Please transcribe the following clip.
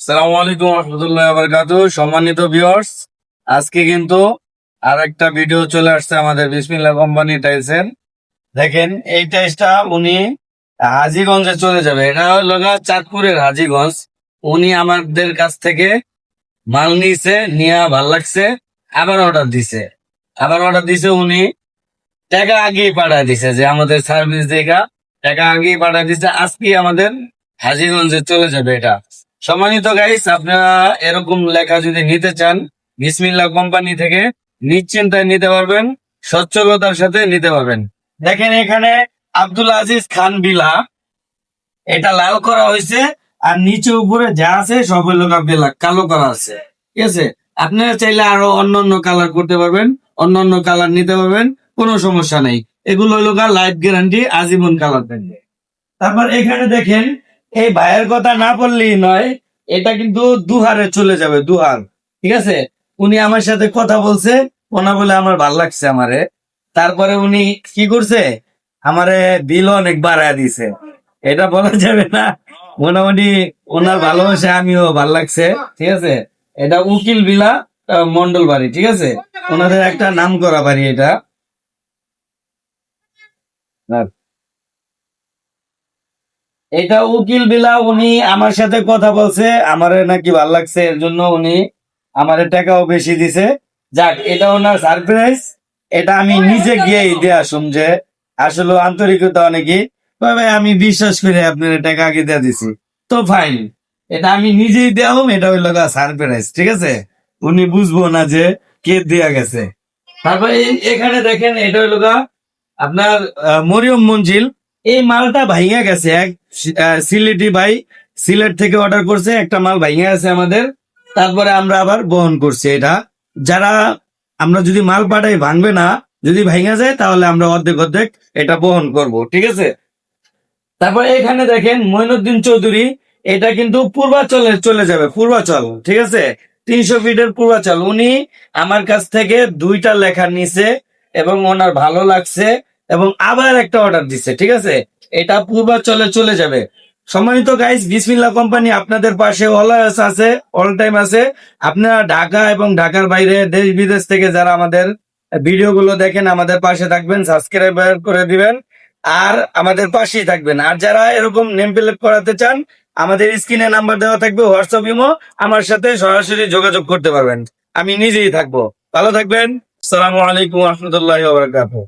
আসসালামু আলাইকুম রহমতুল্লাহ বারাকাতুহু। সম্মানিত ভিউয়ার্স, আজকে কিন্তু আর একটা ভিডিও চলে আসছে আমাদের বিসমিল্লাহ কোম্পানি টাইলসের। দেখেন এই টাইলসটা উনি হাজীগঞ্জে চলে যাবে। এটা হলো গা চাঁদপুরের হাজীগঞ্জ। উনি আমাদের কাছ থেকে মাল নিয়েছে, নিয়ে ভাল লাগছে, আবার অর্ডার দিছে। উনি টাকা আগেই পাঠায় দিছে, যে আমাদের সার্ভিস দেখা টাকা আগেই পাঠায় দিছে। আজকে আমাদের হাজীগঞ্জে চলে যাবে এটা। সম্মানিত গাইস, আপনারা এরকম লেখা যদি নিতে চান, বিসমিল্লাহ কোম্পানি থেকে নিশ্চিন্তায় নিতে পারবেন, সচ্ছলতার সাথে নিতে পারবেন। দেখেন এখানে আব্দুল আজিজ খান বিলা, এটা লাল করা হয়েছে, আর নিচে উপরে যা আছে সব হলো বেলা কালো করা আছে। ঠিক আছে, আপনারা চাইলে আরো অন্য অন্য কালার করতে পারবেন, অন্য অন্য কালার নিতে পারবেন, কোনো সমস্যা নেই। এগুলো হলো লাইফ গ্যারান্টি, আজীবন কালার থাকবে। তারপর এখানে দেখেন, এই ভাইয়ের কথা না বললেই নয়, এটা কিন্তু দুহারে চলে যাবে, দুহার। ঠিক আছে, উনি আমার সাথে কথা বলছে, ওনা বলে আমার ভাল লাগছে আমারে। তারপরে উনি কি করছে, আমারে বিল অনেক বাড়ায় দিছে। এটা বলা যাবে না, মোটামুটি ওনার ভালোবাসা আমিও ভাল লাগছে। ঠিক আছে, এটা উকিল বিলা মন্ডল বাড়ি। ঠিক আছে, ওনাদের একটা নাম করা বাড়ি এটা। এটা উকিল বিলা, উনি আমার সাথে কথা বলছে, আমারে নাকি ভাল লাগছে, এর জন্য উনি আমারে টাকাও বেশি দিছে। যাক, এটা ওনার সারপ্রাইজ। এটা আমি নিজে গিয়েই দিয়ে আসুম, যে আসলে আন্তরিকতা অনেকই। তবে আমি বিশ্বাস করে আপনার টাকা আগে দিয়ে দিছি, তো ফাইন। এটা আমি নিজেই দেওয়াম, এটা হইল সারপ্রাইজ। ঠিক আছে, উনি বুঝবো না যে কে দেয়া গেছে। তারপরে এখানে দেখেন, এটা হইল আপনার মরিয়ম মঞ্জিল। এই মালটা ভাইঙা গেছে, এক সিলেটি ভাই সিলেট থেকে অর্ডার করছে, একটা মাল ভাইঙা গেছে আমাদের। তারপরে আমরা আবার বহন করছি এটা। যারা আমরা যদি মাল পাঠাই ভাঙবে না, যদি ভাইঙা যায় তাহলে আমরা অর্ধেক অর্ধেক এটা বহন করব। ঠিক আছে, তারপরে এখানে দেখেন মঈনুদ্দিন চৌধুরী, এটা কিন্তু পূর্বাচলে চলে যাবে, পূর্বাচল। ঠিক আছে, 300 ফিটের পূর্বাচল। উনি আমার কাছ থেকে 2টা লেখা নিছে এবং ওনার ভালো লাগছে, এবং আবার একটা অর্ডার দিছে। ঠিক আছে, এটা পূর্বাচলে চলে যাবে। সম্মানিত গাইস, বিসমিল্লাহ কোম্পানি আপনাদের পাশে অলওয়েজ আছে, অল টাইম আছে। আপনারা ঢাকা এবং ঢাকার বাইরে দেশ বিদেশ থেকে যারা আমাদের ভিডিও গুলো দেখেন, আমাদের পাশে থাকবেন, সাবস্ক্রাইব করে দিবেন, আর আমাদের পাশেই থাকবেন। আর যারা এরকম নেম প্লেট করাতে চান, আমাদের স্ক্রিনে নাম্বার দেওয়া থাকবে, হোয়াটসঅ্যাপ ইমো, আমার সাথে সরাসরি যোগাযোগ করতে পারবেন। আমি নিজেই থাকবো। ভালো থাকবেন। আসসালামু আলাইকুম রহমতুল্লাহ বারাকাতুহু।